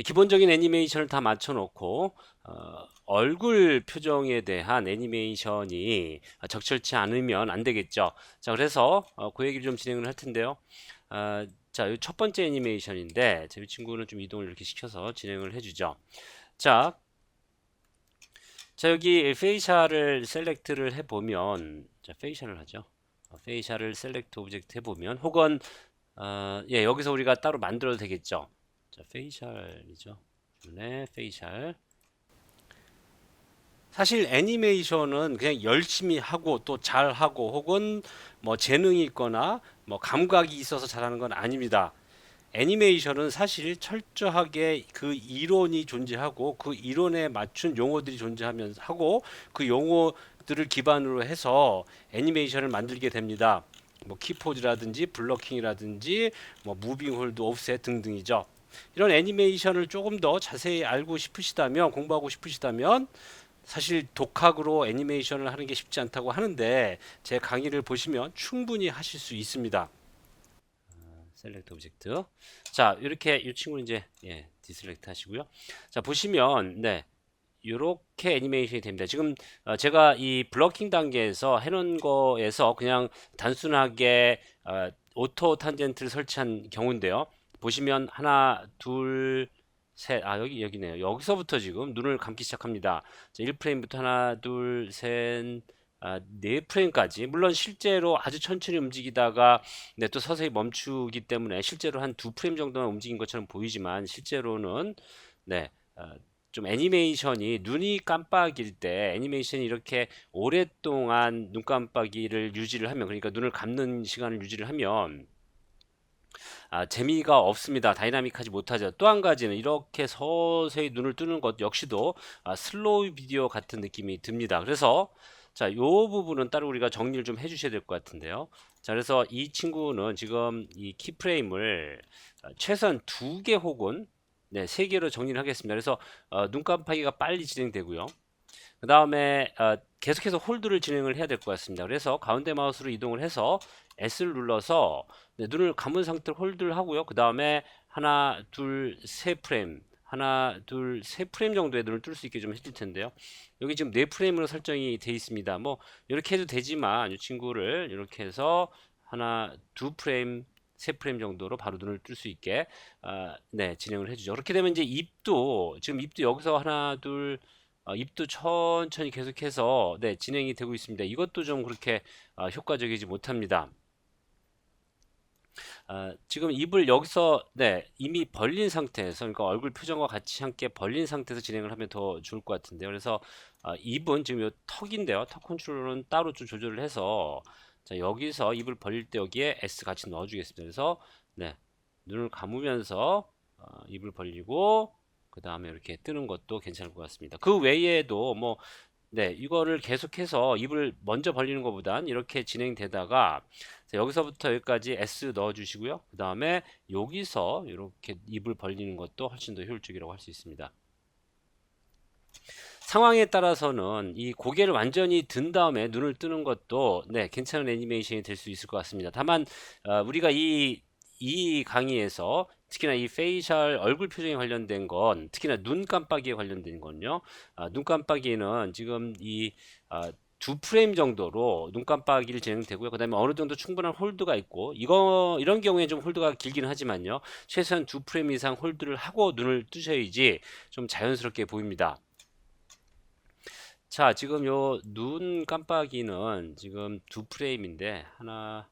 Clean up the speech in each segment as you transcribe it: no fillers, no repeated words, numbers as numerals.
기본적인 애니메이션을 다 맞춰놓고 얼굴 표정에 대한 애니메이션이 적절치 않으면 안 되겠죠. 자, 그래서 그 얘기를 좀 진행을 할 텐데요. 자, 첫 번째 애니메이션인데 제 친구는 좀 이동을 이렇게 시켜서 진행을 해주죠. 자, 자 여기 페이셜을 셀렉트를 해보면, 자 페이셜을 하죠. 페이셜을 셀렉트 오브젝트 해보면, 혹은 예, 여기서 우리가 따로 만들어도 되겠죠. 자, 페이셜이죠. 네, 페이셜. 사실 애니메이션은 그냥 열심히 하고 또 잘하고 혹은 뭐 재능이 있거나 뭐 감각이 있어서 잘하는 건 아닙니다. 애니메이션은 사실 철저하게 그 이론이 존재하고 그 이론에 맞춘 용어들이 존재하면서 하고 그 용어들을 기반으로 해서 애니메이션을 만들게 됩니다. 뭐 키포즈라든지 블러킹이라든지 뭐 무빙 홀드 오프셋 등등이죠. 이런 애니메이션을 조금 더 자세히 알고 싶으시다면, 공부하고 싶으시다면, 사실 독학으로 애니메이션을 하는 게 쉽지 않다고 하는데 제 강의를 보시면 충분히 하실 수 있습니다. 셀렉트 오브젝트. 자, 이렇게 이 친구는 이제 예, 디셀렉트 하시고요. 자, 보시면 네. 이렇게 애니메이션이 됩니다. 지금 제가 이 블러킹 단계에서 해놓은 거에서 그냥 단순하게 오토 탄젠트를 설치한 경우인데요. 보시면 하나, 둘, 셋, 여기네요. 여기서부터 지금 눈을 감기 시작합니다. 자, 1프레임부터 하나, 둘, 셋, 네 프레임까지. 물론 실제로 아주 천천히 움직이다가 네, 또 서서히 멈추기 때문에 실제로 한 두 프레임 정도만 움직인 것처럼 보이지만 실제로는 네, 좀 애니메이션이 눈이 깜빡일 때 애니메이션이 이렇게 오랫동안 눈 깜빡이를 유지를 하면, 그러니까 눈을 감는 시간을 유지를 하면 재미가 없습니다. 다이나믹하지 못하죠. 또 한 가지는 이렇게 서서히 눈을 뜨는 것 역시도 슬로우 비디오 같은 느낌이 듭니다. 그래서 자, 요 부분은 따로 우리가 정리를 좀 해주셔야 될 것 같은데요. 자, 그래서 이 친구는 지금 이 키프레임을 최소한 2개 혹은 네, 3개로 정리를 하겠습니다. 그래서 눈 깜빡이가 빨리 진행되고요. 그 다음에 계속해서 홀드를 진행을 해야 될 것 같습니다. 그래서 가운데 마우스로 이동을 해서 S를 눌러서 네, 눈을 감은 상태로 홀드를 하고요. 그 다음에 하나, 둘, 세 프레임, 하나, 둘, 세 프레임 정도의 눈을 뜰 수 있게 좀 해줄 텐데요. 여기 지금 네 프레임으로 설정이 되어 있습니다. 뭐 이렇게 해도 되지만 이 친구를 이렇게 해서 하나, 두 프레임, 세 프레임 정도로 바로 눈을 뜰 수 있게 네, 진행을 해주죠. 그렇게 되면 이제 입도, 지금 입도 여기서 하나, 둘, 입도 천천히 계속해서 네, 진행이 되고 있습니다. 이것도 좀 그렇게 효과적이지 못합니다. 지금 입을 여기서 네, 이미 벌린 상태에서, 그러니까 얼굴 표정과 같이 함께 벌린 상태에서 진행을 하면 더 좋을 것 같은데요. 그래서 입은 지금 요 턱인데요. 턱 컨트롤은 따로 좀 조절을 해서, 자, 여기서 입을 벌릴 때 여기에 S 같이 넣어주겠습니다. 그래서 네, 눈을 감으면서 입을 벌리고 그 다음에 이렇게 뜨는 것도 괜찮을 것 같습니다. 그 외에도 뭐 네, 이거를 계속해서 입을 먼저 벌리는 것보단 이렇게 진행되다가, 자, 여기서부터 여기까지 S 넣어주시고요. 그 다음에 여기서 이렇게 입을 벌리는 것도 훨씬 더 효율적이라고 할 수 있습니다. 상황에 따라서는 이 고개를 완전히 든 다음에 눈을 뜨는 것도 네, 괜찮은 애니메이션이 될 수 있을 것 같습니다. 다만 우리가 이 강의에서 특히나 이 페이셜 얼굴 표정에 관련된 건, 특히나 눈 깜빡이에 관련된 건요. 눈 깜빡이는 지금 이 두 프레임 정도로 눈 깜빡이를 진행되고요. 그 다음에 어느 정도 충분한 홀드가 있고, 이런 경우에 좀 홀드가 길기는 하지만요. 최소한 두 프레임 이상 홀드를 하고 눈을 뜨셔야지 좀 자연스럽게 보입니다. 자, 지금 요 눈 깜빡이는 지금 두 프레임인데 하나,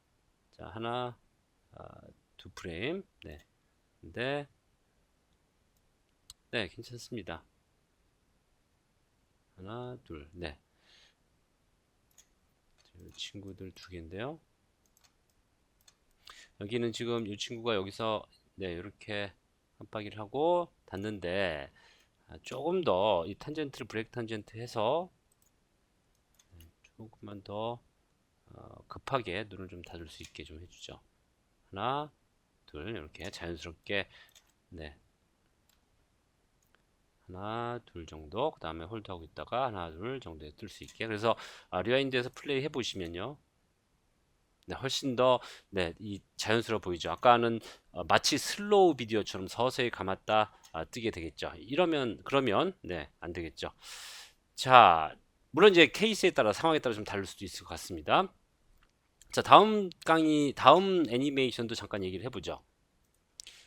두 프레임. 네. 근데 네, 괜찮습니다. 하나, 둘. 네. 친구들 두 개인데요. 여기는 지금 이 친구가 여기서 네, 이렇게 깜빡이를 하고 닫는데, 조금 더 이 탄젠트를 브레이크 탄젠트 해서 조금만 더 급하게 눈을 좀 닫을 수 있게 좀 해주죠. 하나, 둘, 이렇게 자연스럽게 네, 하나, 둘 정도. 그 다음에 홀드하고 있다가 하나, 둘 정도에 뜰 수 있게. 그래서 리와인드에서 플레이 해보시면요. 네, 훨씬 더 네, 이 자연스러워 보이죠. 아까는 마치 슬로우 비디오처럼 서서히 감았다 뜨게 되겠죠. 이러면 그러면 네, 안 되겠죠. 자, 물론 이제 케이스에 따라 상황에 따라 좀 다를 수도 있을 것 같습니다. 자, 다음 애니메이션도 잠깐 얘기를 해보죠.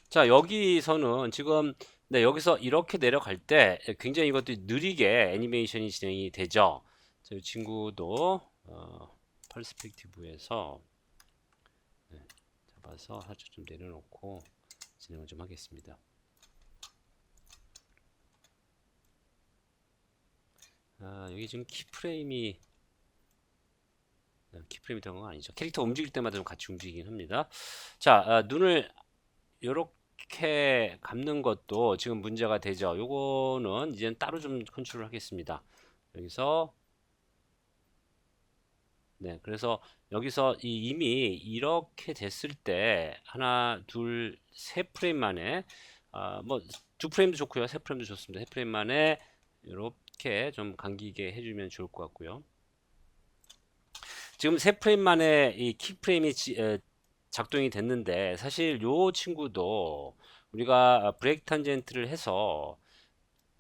자, 여기서는 지금 네, 여기서 이렇게 내려갈 때 굉장히 이것도 느리게 애니메이션이 진행이 되죠. 자, 이 친구도 퍼스펙티브에서 네, 잡아서 살짝 좀 내려놓고 진행을 좀 하겠습니다. 여기 지금 키프레임이 들어간 건 아니죠. 캐릭터 움직일 때마다 좀 같이 움직이긴 합니다. 자, 눈을 이렇게 감는 것도 지금 문제가 되죠. 요거는 이제는 따로 좀 컨트롤 하겠습니다. 여기서 네, 그래서 여기서 이미 이렇게 됐을 때 하나, 둘, 세 프레임 만에 뭐 두 프레임도 좋고요, 세 프레임도 좋습니다. 세 프레임 만에 이렇게 좀 감기게 해주면 좋을 것 같고요. 지금 세 프레임 만에 이 킥프레임이 작동이 됐는데 사실 요 친구도 우리가 브레이크 탄젠트를 해서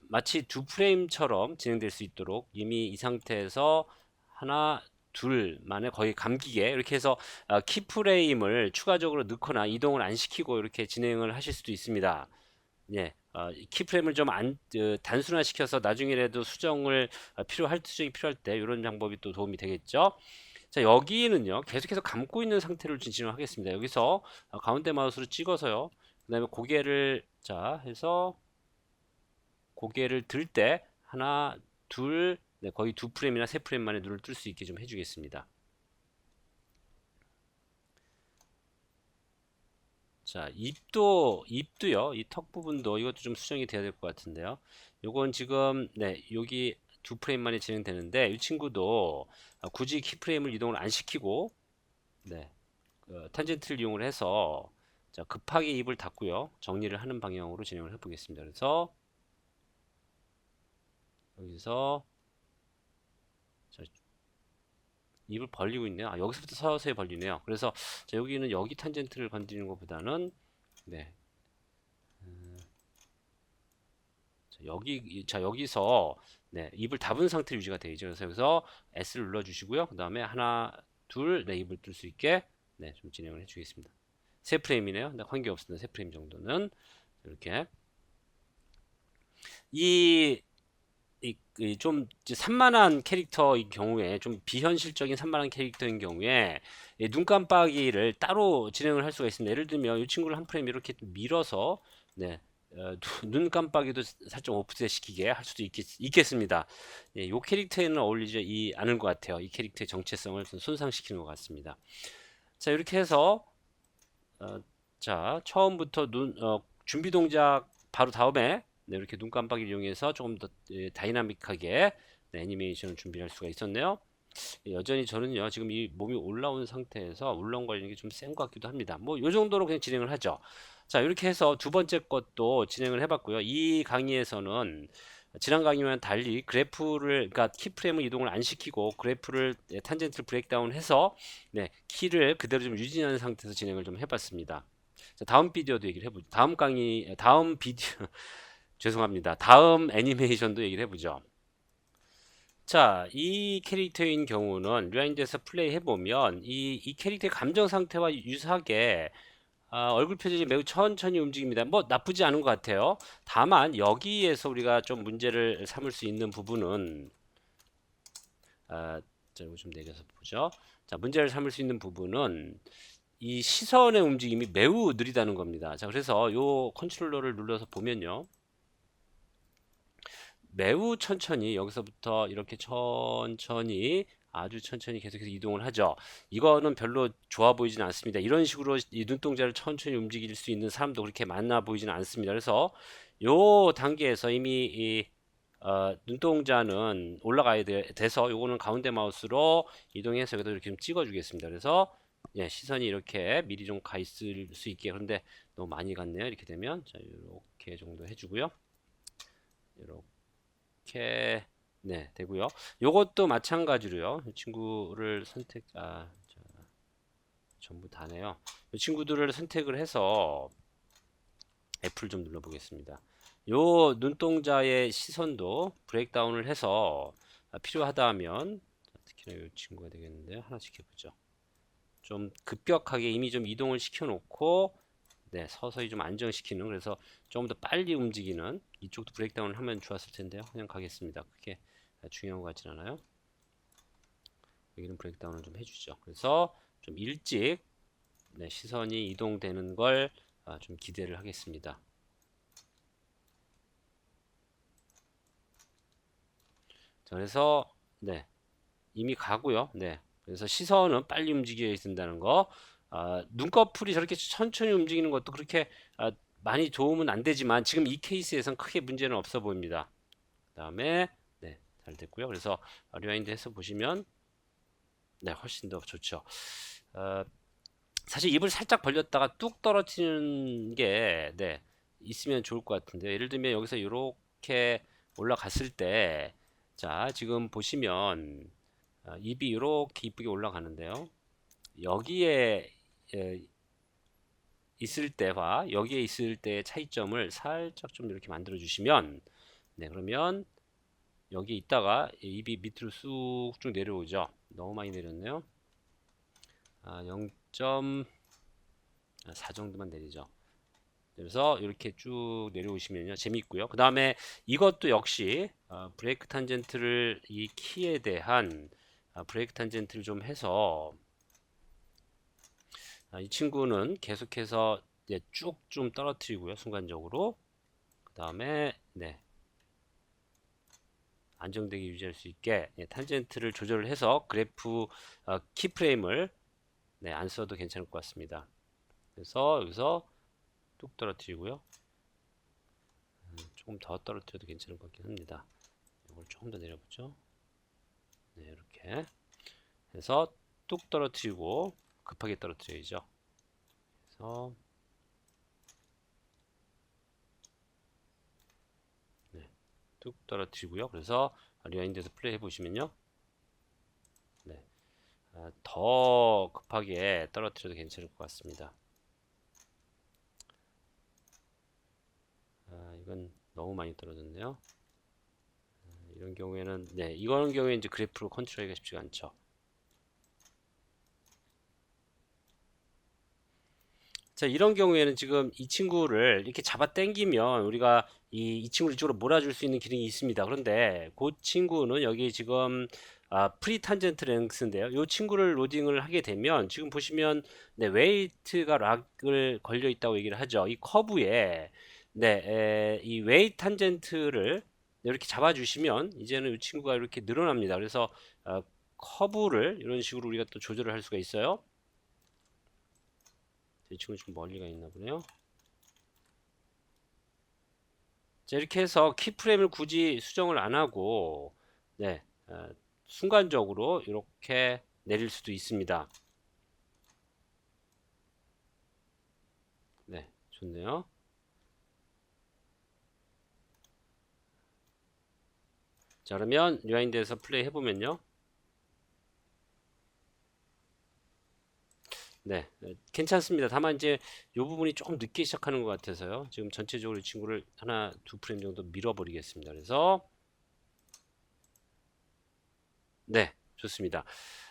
마치 두 프레임처럼 진행될 수 있도록 이미 이 상태에서 하나 둘 만에 거의 감기게 이렇게 해서 키프레임을 추가적으로 넣거나 이동을 안 시키고 이렇게 진행을 하실 수도 있습니다. 예, 키프레임을 좀 단순화시켜서 나중에라도 수정이 필요할 때 이런 방법이 또 도움이 되겠죠. 자, 여기는요 계속해서 감고 있는 상태를 진행하겠습니다. 여기서 가운데 마우스로 찍어서요, 그 다음에 고개를 자 해서 고개를 들 때 하나 둘 네, 거의 두 프레임이나 세 프레임 만에 눈을 뜰 수 있게 좀 해주겠습니다. 자, 입도요, 이 턱 부분도 이것도 좀 수정이 돼야 될 것 같은데요. 요건 지금 네, 여기 두 프레임 만에 진행되는데 이 친구도 굳이 키프레임을 이동을 안 시키고 네, 탄젠트를 이용을 해서 자, 급하게 입을 닫고요, 정리를 하는 방향으로 진행을 해보겠습니다. 그래서 여기서 자, 입을 벌리고 있네요. 여기서부터 서서히 벌리네요. 그래서 자, 여기는 여기 탄젠트를 건드리는 것보다는 네, 여기서 네, 입을 닫은 상태 유지가 되죠. 그래서 여기서 S를 눌러주시고요. 그 다음에 하나, 둘, 네, 입을 뜰 수 있게 네, 좀 진행을 해주겠습니다. 세 프레임이네요. 네, 관계 없습니다. 세 프레임 정도는 이렇게 이 좀 산만한 캐릭터인 경우에, 좀 비현실적인 산만한 캐릭터인 경우에 눈 깜빡이를 따로 진행을 할 수가 있습니다. 예를 들면 이 친구를 한 프레임 이렇게 밀어서 네, 눈 깜빡이도 살짝 오프셋 시키게 할 수도 있겠습니다. 예, 이 캐릭터에는 어울리지 않은 것 같아요. 이 캐릭터의 정체성을 좀 손상시키는 것 같습니다. 자, 이렇게 해서 어, 자, 처음부터 준비 동작 바로 다음에 네, 이렇게 눈 깜빡이를 이용해서 조금 더 다이나믹하게 네, 애니메이션을 준비할 수가 있었네요. 여전히 저는요 지금 이 몸이 올라온 상태에서 울렁거리는 게 좀 센 것 같기도 합니다. 뭐 요 정도로 그냥 진행을 하죠. 자, 이렇게 해서 두 번째 것도 진행을 해봤고요. 이 강의에서는 지난 강의와는 달리 그러니까 키프레임을 이동을 안 시키고 그래프를 탄젠트를 브레이크다운 해서 네, 키를 그대로 좀 유지하는 상태에서 진행을 좀 해봤습니다. 자, 다음 비디오도 얘기를 해보죠. 다음 비디오 죄송합니다. 다음 애니메이션도 얘기를 해보죠. 자, 이 캐릭터인 경우는 리와인드에서 플레이 해보면 이 캐릭터의 감정 상태와 유사하게 얼굴 표정이 매우 천천히 움직입니다. 뭐 나쁘지 않은 것 같아요. 다만 여기에서 우리가 좀 문제를 삼을 수 있는 부분은 자, 이거 좀 내려서 보죠. 자, 문제를 삼을 수 있는 부분은 이 시선의 움직임이 매우 느리다는 겁니다. 자, 그래서 요 컨트롤러를 눌러서 보면요, 매우 천천히 여기서부터 이렇게 천천히 아주 천천히 계속해서 이동을 하죠. 이거는 별로 좋아 보이진 않습니다. 이런 식으로 이 눈동자를 천천히 움직일 수 있는 사람도 그렇게 많아 보이지는 않습니다. 그래서 요 단계에서 이미 눈동자는 올라가야 돼서 요거는 가운데 마우스로 이동해서 여기다 이렇게 좀 찍어 주겠습니다. 그래서 예, 시선이 이렇게 미리 좀 가 있을 수 있게. 그런데 너무 많이 갔네요. 이렇게 되면 자, 이렇게 정도 해주고요. 이렇게 네, 되고요. 요것도 마찬가지로요. 이 친구를 전부 다네요. 이 친구들을 선택을 해서 F를 좀 눌러 보겠습니다. 요 눈동자의 시선도 브레이크다운을 해서 필요하다 하면 특히나 이 친구가 되겠는데요. 하나씩 해보죠. 좀 급격하게 이미 좀 이동을 시켜놓고 네, 서서히 좀 안정시키는, 그래서 조금 더 빨리 움직이는 이쪽도 브레이크다운을 하면 좋았을 텐데요. 그냥 가겠습니다. 그게 중요한 것 같진 않아요. 여기는 브레이크다운을 좀 해주죠. 그래서 좀 일찍 네, 시선이 이동되는 걸 좀 기대를 하겠습니다. 자, 그래서 네, 이미 가고요. 네, 그래서 시선은 빨리 움직여야 된다는 거. 눈꺼풀이 저렇게 천천히 움직이는 것도 그렇게 많이 도움은 안 되지만 지금 이 케이스에선 크게 문제는 없어 보입니다. 그 다음에 네, 잘 됐고요. 그래서 리와인드 해서 보시면 네, 훨씬 더 좋죠. 어, 사실 입을 살짝 벌렸다가 뚝 떨어지는 게 네, 있으면 좋을 것 같은데요. 예를 들면 여기서 이렇게 올라갔을 때, 자, 지금 보시면 입이 이렇게 이쁘게 올라가는데요. 여기에 있을 때와 여기에 있을 때의 차이점을 살짝 좀 이렇게 만들어 주시면, 네, 그러면 여기 있다가 입이 밑으로 쑥쭉 내려오죠. 너무 많이 내렸네요. 0.4 정도만 내리죠. 그래서 이렇게 쭉 내려오시면요, 재밌고요. 그 다음에 이것도 역시 브레이크 탄젠트를, 이 키에 대한 브레이크 탄젠트를 좀 해서 이 친구는 계속해서 쭉 좀 떨어뜨리고요, 순간적으로. 그 다음에 네, 안정되게 유지할 수 있게 탄젠트를 조절을 해서 그래프 키프레임을 네, 안 써도 괜찮을 것 같습니다. 그래서 여기서 뚝 떨어뜨리고요. 조금 더 떨어뜨려도 괜찮을 것 같긴 합니다. 이걸 조금 더 내려보죠. 네, 이렇게 해서 뚝 떨어뜨리고 급하게 떨어뜨려야죠. 그래서 네, 뚝 떨어뜨리고요. 그래서 리와인드에서 플레이 해보시면요, 네, 더 급하게 떨어뜨려도 괜찮을 것 같습니다. 이건 너무 많이 떨어졌네요. 이런 경우에는 네, 이런 경우에 이제 그래프로 컨트롤하기가 쉽지가 않죠. 자, 이런 경우에는 지금 이 친구를 이렇게 잡아 당기면 우리가 이 친구를 이쪽으로 몰아줄 수 있는 기능이 있습니다. 그런데 그 친구는 여기 지금 프리 탄젠트 랭스인데요. 이 친구를 로딩을 하게 되면 지금 보시면 네, 웨이트가 락을 걸려 있다고 얘기를 하죠. 이 커브에 네, 이 웨이트 탄젠트를 이렇게 잡아주시면 이제는 이 친구가 이렇게 늘어납니다. 그래서 커브를 이런 식으로 우리가 또 조절을 할 수가 있어요. 이 친구 좀 멀리가 있나 보네요. 자, 이렇게 해서 키프레임을 굳이 수정을 안 하고 네, 순간적으로 이렇게 내릴 수도 있습니다. 네, 좋네요. 자, 그러면 리와인드에서 플레이 해보면요, 네, 괜찮습니다. 다만 이제 이 부분이 조금 늦게 시작하는 것 같아서요. 지금 전체적으로 이 친구를 하나, 두 프레임 정도 밀어버리겠습니다. 그래서 네, 좋습니다.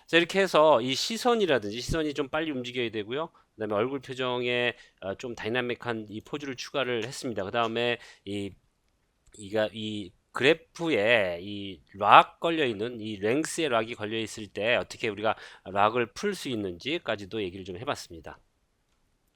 자, 이렇게 해서 이 시선이라든지 시선이 좀 빨리 움직여야 되고요. 그다음에 얼굴 표정에 좀 다이나믹한 이 포즈를 추가를 했습니다. 그다음에 이 그래프에 이 락 걸려 있는, 이 랭스에 락이 걸려 있을 때 어떻게 우리가 락을 풀 수 있는지까지도 얘기를 좀 해봤습니다.